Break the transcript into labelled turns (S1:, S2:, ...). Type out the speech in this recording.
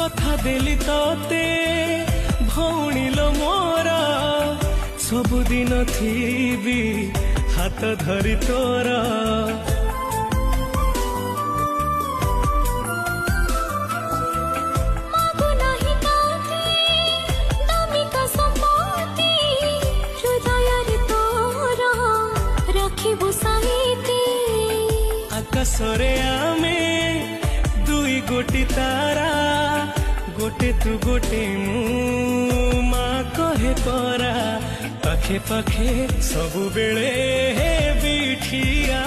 S1: कथा देली तोते भौणी लो मोरा सबुदिन थीबी हाथ धरी तोरा आकाशरे आमे दुई गोटी तारा गोटे तू गोटे मु माँ कहे परा पाखे पाखे सबु बेले बिठिया।